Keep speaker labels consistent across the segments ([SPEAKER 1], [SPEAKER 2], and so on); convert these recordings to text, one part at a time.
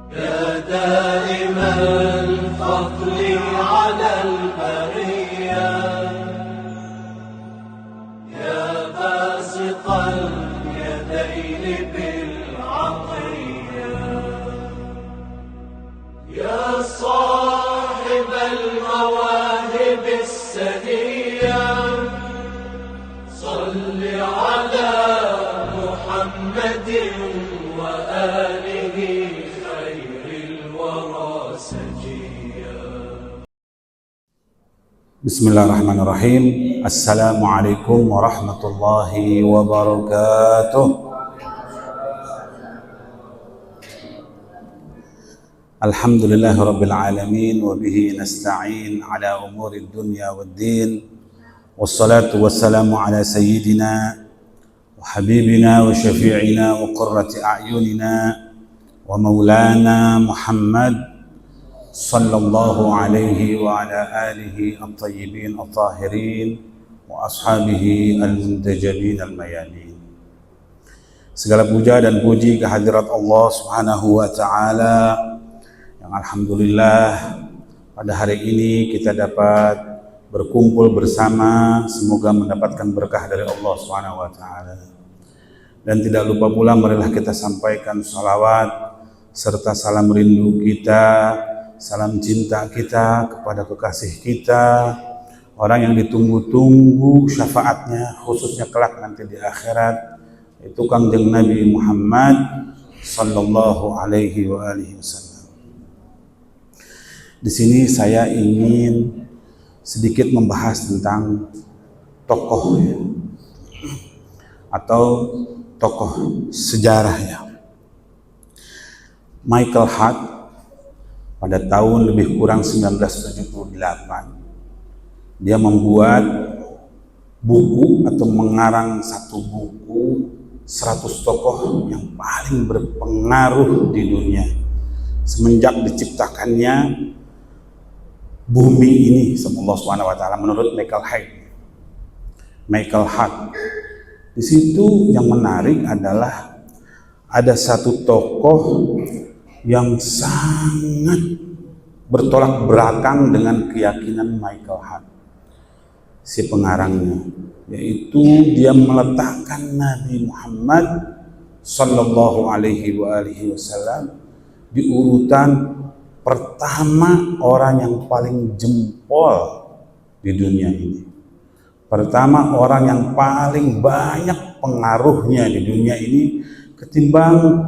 [SPEAKER 1] يا دائم الفضل على البرية يا باسط اليدين بالعطية يا صاحب المواهب السنية صل على محمد وآله خير الورى سجيا.
[SPEAKER 2] بسم الله الرحمن الرحيم. السلام عليكم ورحمة الله وبركاته. الحمد لله رب العالمين وبه نستعين على أمور الدنيا والدين والصلاة والسلام على سيدنا وحبيبنا وشفيعنا وقرة أعيننا ومولانا محمد صلى الله عليه وعلى آله الطيبين الطاهرين وأصحابه المنتجبين الميامين. Segala puja dan puji kehadirat Allah Subhanahu wa Ta'ala yang alhamdulillah pada hari ini kita dapat berkumpul bersama, semoga mendapatkan berkah dari Allah Subhanahu wa Ta'ala. Dan tidak lupa pula marilah kita sampaikan salawat serta salam rindu kita, salam cinta kita kepada kekasih kita, orang yang ditunggu-tunggu syafaatnya khususnya kelak nanti di akhirat, itu Kangjeng Nabi Muhammad sallallahu alaihi wa alihi wasallam. Di sini saya ingin sedikit membahas tentang tokoh atau tokoh sejarah ya. Michael Hart pada tahun lebih kurang 1978 dia membuat buku atau mengarang satu buku 100 tokoh yang paling berpengaruh di dunia semenjak diciptakannya bumi ini sama Allah Subhanahu wa Ta'ala menurut Michael Hart. Di situ yang menarik adalah ada satu tokoh yang sangat bertolak belakang dengan keyakinan Michael Hart, si pengarangnya, yaitu dia meletakkan Nabi Muhammad sallallahu alaihi wasallam di urutan pertama orang yang paling jempol di dunia ini. Pertama orang yang paling banyak pengaruhnya di dunia ini ketimbang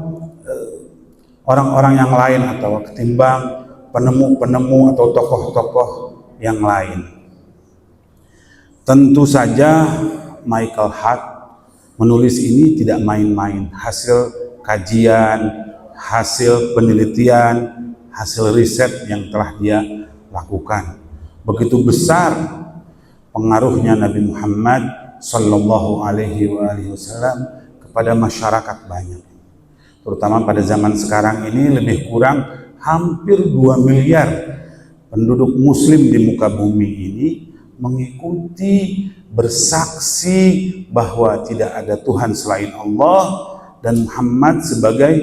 [SPEAKER 2] orang-orang yang lain atau ketimbang penemu-penemu atau tokoh-tokoh yang lain. Tentu saja Michael Hart menulis ini tidak main-main. Hasil kajian, hasil penelitian, hasil riset yang telah dia lakukan. Begitu besar pengaruhnya Nabi Muhammad sallallahu alaihi wasallam kepada masyarakat banyak. Terutama pada zaman sekarang ini lebih kurang hampir 2 miliar penduduk muslim di muka bumi ini mengikuti, bersaksi bahwa tidak ada Tuhan selain Allah dan Muhammad sebagai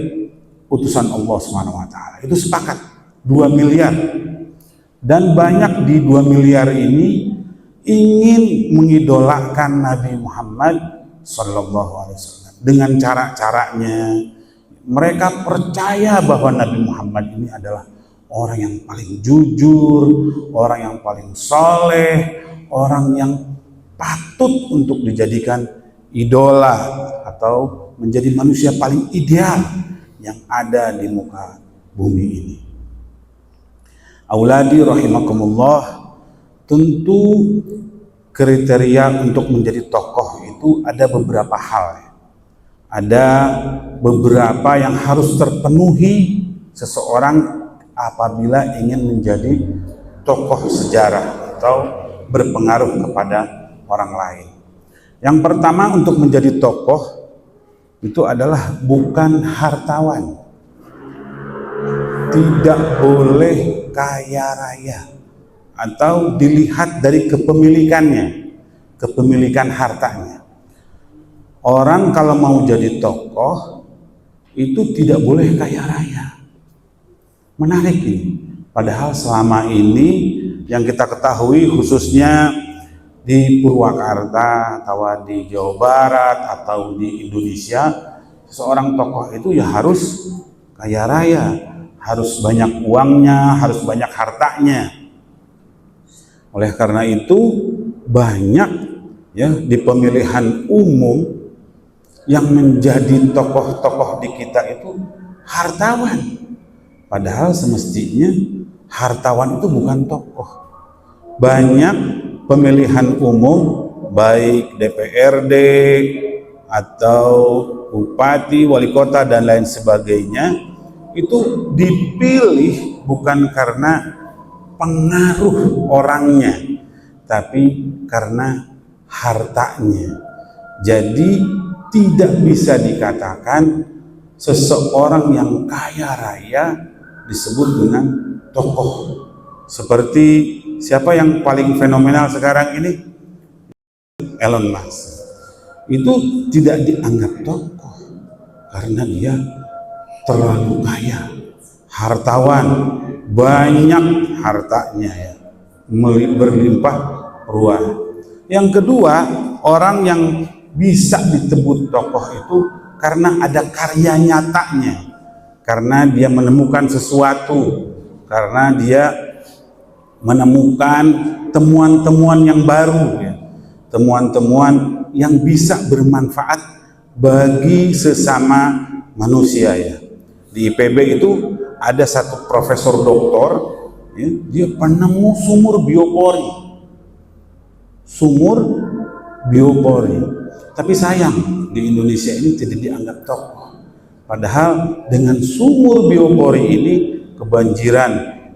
[SPEAKER 2] utusan Allah Subhanahu wa Ta'ala. Itu sepakat 2 miliar. Dan banyak di 2 miliar ini ingin mengidolakan Nabi Muhammad sallallahu alaihi wasallam dengan cara-caranya. Mereka percaya bahwa Nabi Muhammad ini adalah orang yang paling jujur, orang yang paling soleh, orang yang patut untuk dijadikan idola atau menjadi manusia paling ideal yang ada di muka bumi ini. Auladi rahimakumullah, tentu kriteria untuk menjadi tokoh itu ada beberapa hal. Ada beberapa yang harus terpenuhi seseorang apabila ingin menjadi tokoh sejarah atau berpengaruh kepada orang lain. Yang pertama untuk menjadi tokoh itu adalah bukan hartawan. Tidak boleh kaya raya atau dilihat dari kepemilikannya, kepemilikan hartanya. Orang kalau mau jadi tokoh itu tidak boleh kaya raya. Menarik ini. Padahal selama ini yang kita ketahui khususnya di Purwakarta atau di Jawa Barat atau di Indonesia, seorang tokoh itu ya harus kaya raya, harus banyak uangnya, harus banyak hartanya. Oleh karena itu banyak ya di pemilihan umum yang menjadi tokoh-tokoh di kita itu hartawan. Padahal semestinya hartawan itu bukan tokoh. Banyak pemilihan umum baik DPRD atau bupati, wali kota dan lain sebagainya itu dipilih bukan karena pengaruh orangnya, tapi karena hartanya. Jadi tidak bisa dikatakan seseorang yang kaya raya disebut dengan tokoh. Seperti siapa yang paling fenomenal sekarang ini? Elon Musk. Itu tidak dianggap tokoh karena dia terlalu kaya, hartawan, banyak hartanya ya, berlimpah ruah. Yang kedua, orang yang bisa disebut tokoh itu karena ada karya nyatanya, karena dia menemukan sesuatu, karena dia menemukan temuan-temuan yang baru ya, temuan-temuan yang bisa bermanfaat bagi sesama manusia ya. Di IPB itu ada satu profesor doktor ya, dia penemu sumur biopori. Tapi sayang di Indonesia ini tidak dianggap tokoh. Padahal dengan sumur biopori ini kebanjiran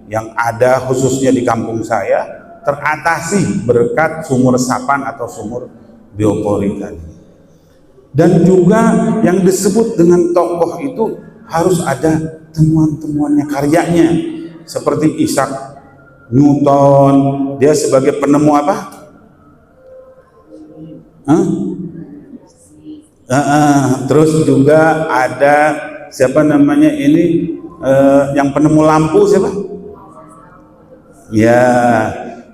[SPEAKER 2] yang ada khususnya di kampung saya teratasi berkat sumur resapan atau sumur biopori tadi. Dan juga yang disebut dengan tokoh itu harus ada temuan-temuannya, karyanya. Seperti Isaac Newton, dia sebagai penemu apa? Terus juga ada siapa namanya ini yang penemu lampu siapa? Ya,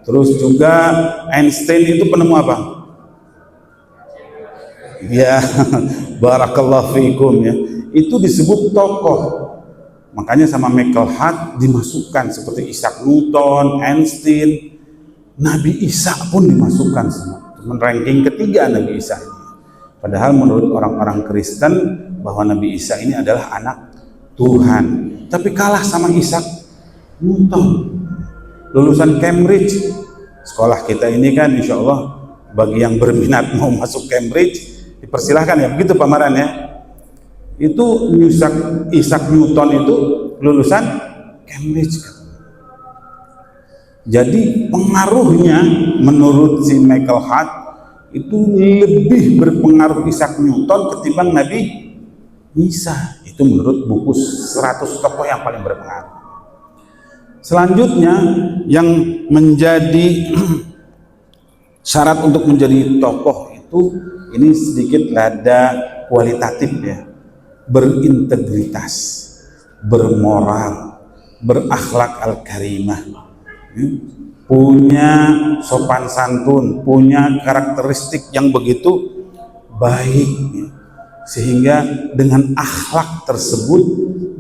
[SPEAKER 2] terus juga Einstein itu penemu apa? Ya, barakallahu fiikum ya. Itu disebut tokoh. Makanya sama Michael Hart dimasukkan seperti Isaac Newton, Einstein, Nabi Isa pun dimasukkan semua. Ranking ketiga Nabi Isa ini. Padahal menurut orang-orang Kristen bahwa Nabi Isa ini adalah anak Tuhan. Tapi kalah sama Isaac Newton, lulusan Cambridge. Sekolah kita ini kan insya Allah bagi yang berminat mau masuk Cambridge dipersilahkan ya, begitu Pak Maran ya. Itu Isaac Newton itu lulusan Cambridge. Jadi pengaruhnya menurut si Michael Hart itu lebih berpengaruh Isaac Newton ketimbang Nabi Isa. Itu menurut buku 100 tokoh yang paling berpengaruh. Selanjutnya yang menjadi syarat untuk menjadi tokoh itu ini sedikit rada kualitatif ya. Berintegritas, bermoral, berakhlak al-karimah, punya sopan santun, punya karakteristik yang begitu baik, sehingga dengan akhlak tersebut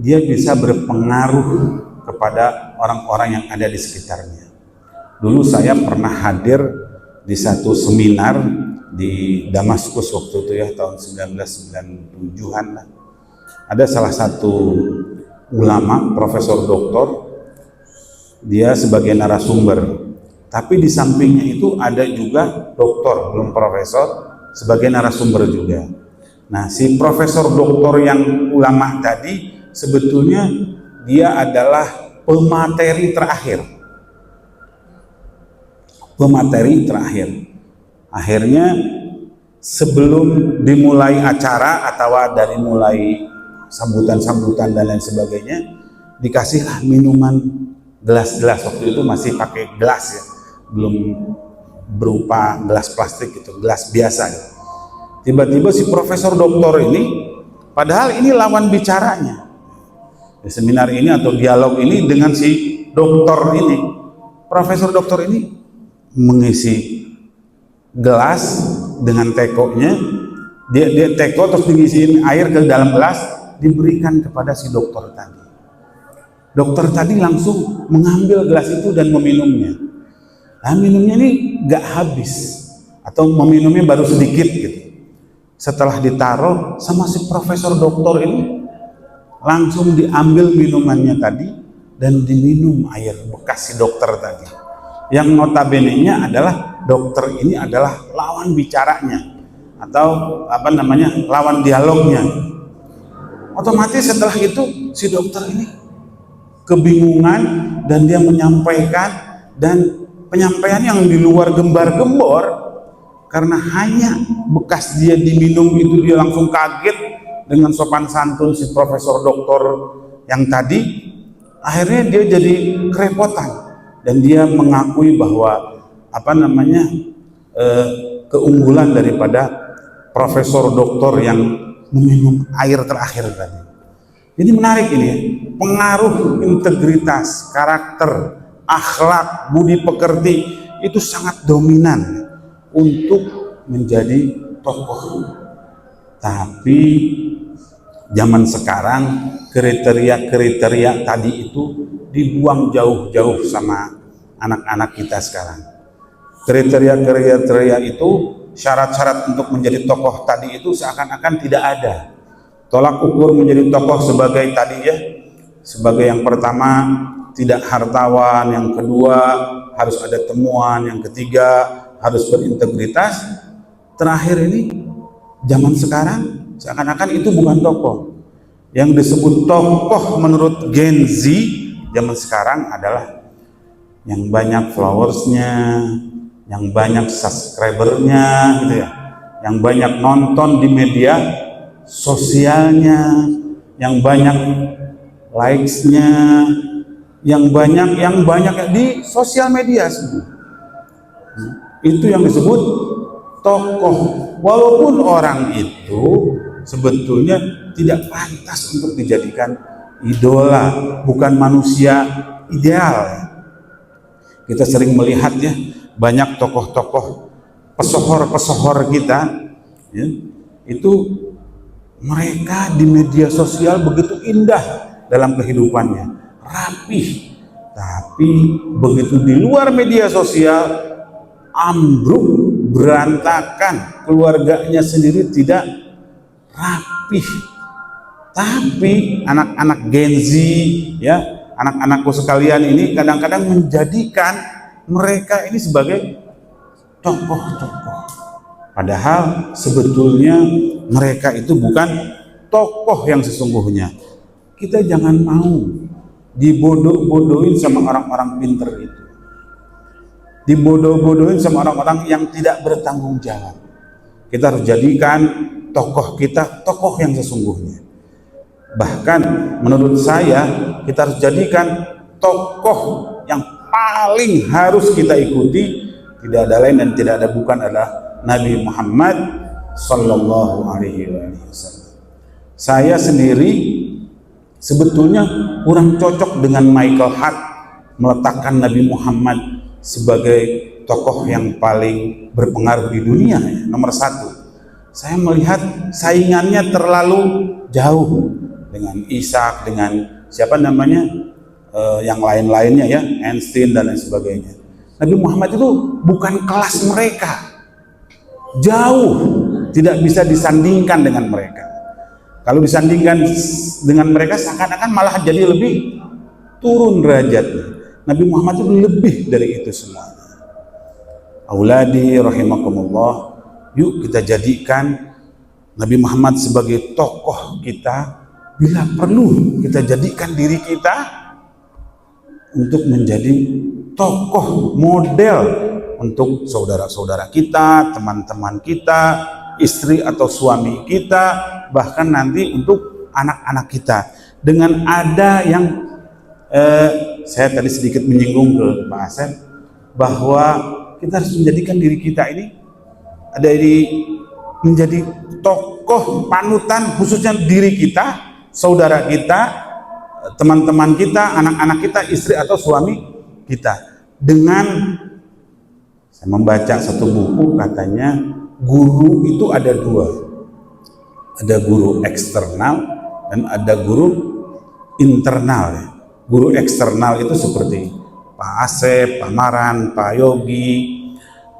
[SPEAKER 2] dia bisa berpengaruh kepada orang-orang yang ada di sekitarnya. Dulu saya pernah hadir di satu seminar di Damaskus waktu itu ya, tahun 1997-an lah. Ada salah satu ulama, profesor doktor, dia sebagai narasumber. Tapi di sampingnya itu ada juga doktor, belum profesor, sebagai narasumber juga. Nah, si profesor doktor yang ulama tadi sebetulnya dia adalah pemateri terakhir. Akhirnya sebelum dimulai acara atau dari mulai sambutan-sambutan dan lain sebagainya, dikasihlah minuman gelas-gelas. Waktu itu masih pakai gelas ya, belum berupa gelas plastik gitu, gelas biasa gitu. Tiba-tiba si profesor doktor ini, padahal ini lawan bicaranya, Seminar ini atau dialog ini dengan si dokter ini, profesor dokter ini mengisi gelas dengan tekonya, dia teko terus diisiin air ke dalam gelas, diberikan kepada si dokter tadi. Dokter tadi langsung mengambil gelas itu dan meminumnya. Nah, minumnya ini gak habis atau meminumnya baru sedikit gitu. Setelah ditaruh sama si profesor dokter ini, langsung diambil minumannya tadi dan diminum air bekas si dokter tadi. Yang notabene-nya adalah dokter ini adalah lawan bicaranya atau lawan dialognya. Otomatis setelah itu si dokter ini kebingungan dan dia menyampaikan, dan penyampaian yang di luar gembar-gembor karena hanya bekas dia diminum itu dia langsung kaget dengan sopan santun si profesor dokter yang tadi. Akhirnya dia jadi kerepotan dan dia mengakui bahwa keunggulan daripada profesor dokter yang meminum air terakhir tadi. Ini menarik ini, pengaruh integritas, karakter, akhlak, budi pekerti itu sangat dominan untuk menjadi tokoh. Tapi zaman sekarang kriteria-kriteria tadi itu dibuang jauh-jauh sama anak-anak kita sekarang. Kriteria-kriteria itu, syarat-syarat untuk menjadi tokoh tadi itu seakan-akan tidak ada. Tolak ukur menjadi tokoh sebagai tadi ya, sebagai yang pertama tidak hartawan, yang kedua harus ada temuan, yang ketiga harus berintegritas, terakhir ini zaman sekarang seakan-akan itu bukan tokoh. Yang disebut tokoh menurut Gen Z zaman sekarang adalah yang banyak followersnya, yang banyak subscribernya gitu ya, yang banyak nonton di media sosialnya, yang banyak likes-nya, yang banyak di sosial media semua. Itu yang disebut tokoh. Walaupun orang itu sebetulnya tidak pantas untuk dijadikan idola, bukan manusia ideal. Kita sering melihat ya, banyak tokoh-tokoh pesohor-pesohor kita ya, itu mereka di media sosial begitu indah dalam kehidupannya, rapih, tapi begitu di luar media sosial ambruk, berantakan, keluarganya sendiri tidak rapih. Tapi anak-anak Gen Z ya, anak-anakku sekalian ini kadang-kadang menjadikan mereka ini sebagai tokoh-tokoh, padahal sebetulnya mereka itu bukan tokoh yang sesungguhnya. Kita jangan mau dibodoh-bodohin sama orang-orang pinter itu, dibodoh-bodohin sama orang-orang yang tidak bertanggung jawab. Kita harus jadikan tokoh kita tokoh yang sesungguhnya. Bahkan menurut saya kita harus jadikan tokoh yang paling harus kita ikuti, tidak ada lain dan tidak ada bukan adalah Nabi Muhammad Sallallahu Alaihi Wasallam. Saya sendiri sebetulnya kurang cocok dengan Michael Hart meletakkan Nabi Muhammad sebagai tokoh yang paling berpengaruh di dunia ya, nomor satu. Saya melihat saingannya terlalu jauh dengan Ishak, dengan siapa namanya yang lain-lainnya ya, Einstein dan lain sebagainya. Nabi Muhammad itu bukan kelas mereka, jauh tidak bisa disandingkan dengan mereka. Kalau disandingkan dengan mereka seakan-akan malah jadi lebih turun derajatnya. Nabi Muhammad itu lebih dari itu semuanya. Auladi rahimakumullah, yuk kita jadikan Nabi Muhammad sebagai tokoh kita. Bila perlu kita jadikan diri kita untuk menjadi tokoh model untuk saudara-saudara kita, teman-teman kita, istri atau suami kita, bahkan nanti untuk anak-anak kita. Dengan ada yang saya tadi sedikit menyinggung ke Pak Asep bahwa kita harus menjadikan diri kita ini menjadi tokoh panutan, khususnya diri kita, saudara kita, teman-teman kita, anak-anak kita, istri atau suami kita. Dengan saya membaca satu buku, katanya guru itu ada dua. Ada guru eksternal dan ada guru internal. Guru eksternal itu seperti Pak Asep, Pak Maran, Pak Yogi,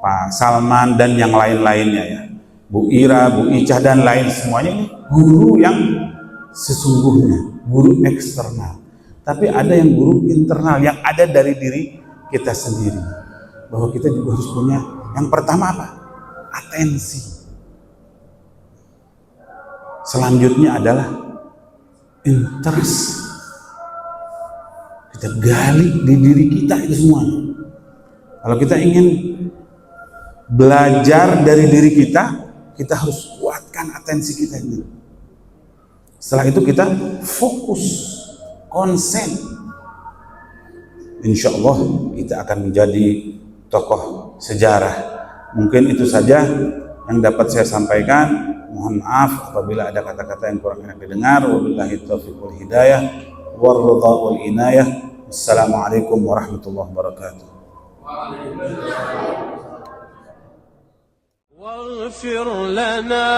[SPEAKER 2] Pak Salman, dan yang lain-lainnya ya. Bu Ira, Bu Icah, dan lain semuanya ini guru yang sesungguhnya, guru eksternal. Tapi ada yang guru internal yang ada dari diri kita sendiri. Bahwa kita juga harus punya yang pertama apa? Atensi. Selanjutnya adalah interest. Kita gali di diri kita itu semua. Kalau kita ingin belajar dari diri kita, kita harus kuatkan atensi kita ini. Setelah itu kita fokus, konsen. Insya Allah kita akan menjadi tokoh sejarah. Mungkin itu saja yang dapat saya sampaikan. Mohon maaf apabila ada kata-kata yang kurang enak didengar. Wabillahi taufiq wal hidayah warridha wal inayah. Assalamualaikum warahmatullahi wabarakatuh.
[SPEAKER 1] واغفر لنا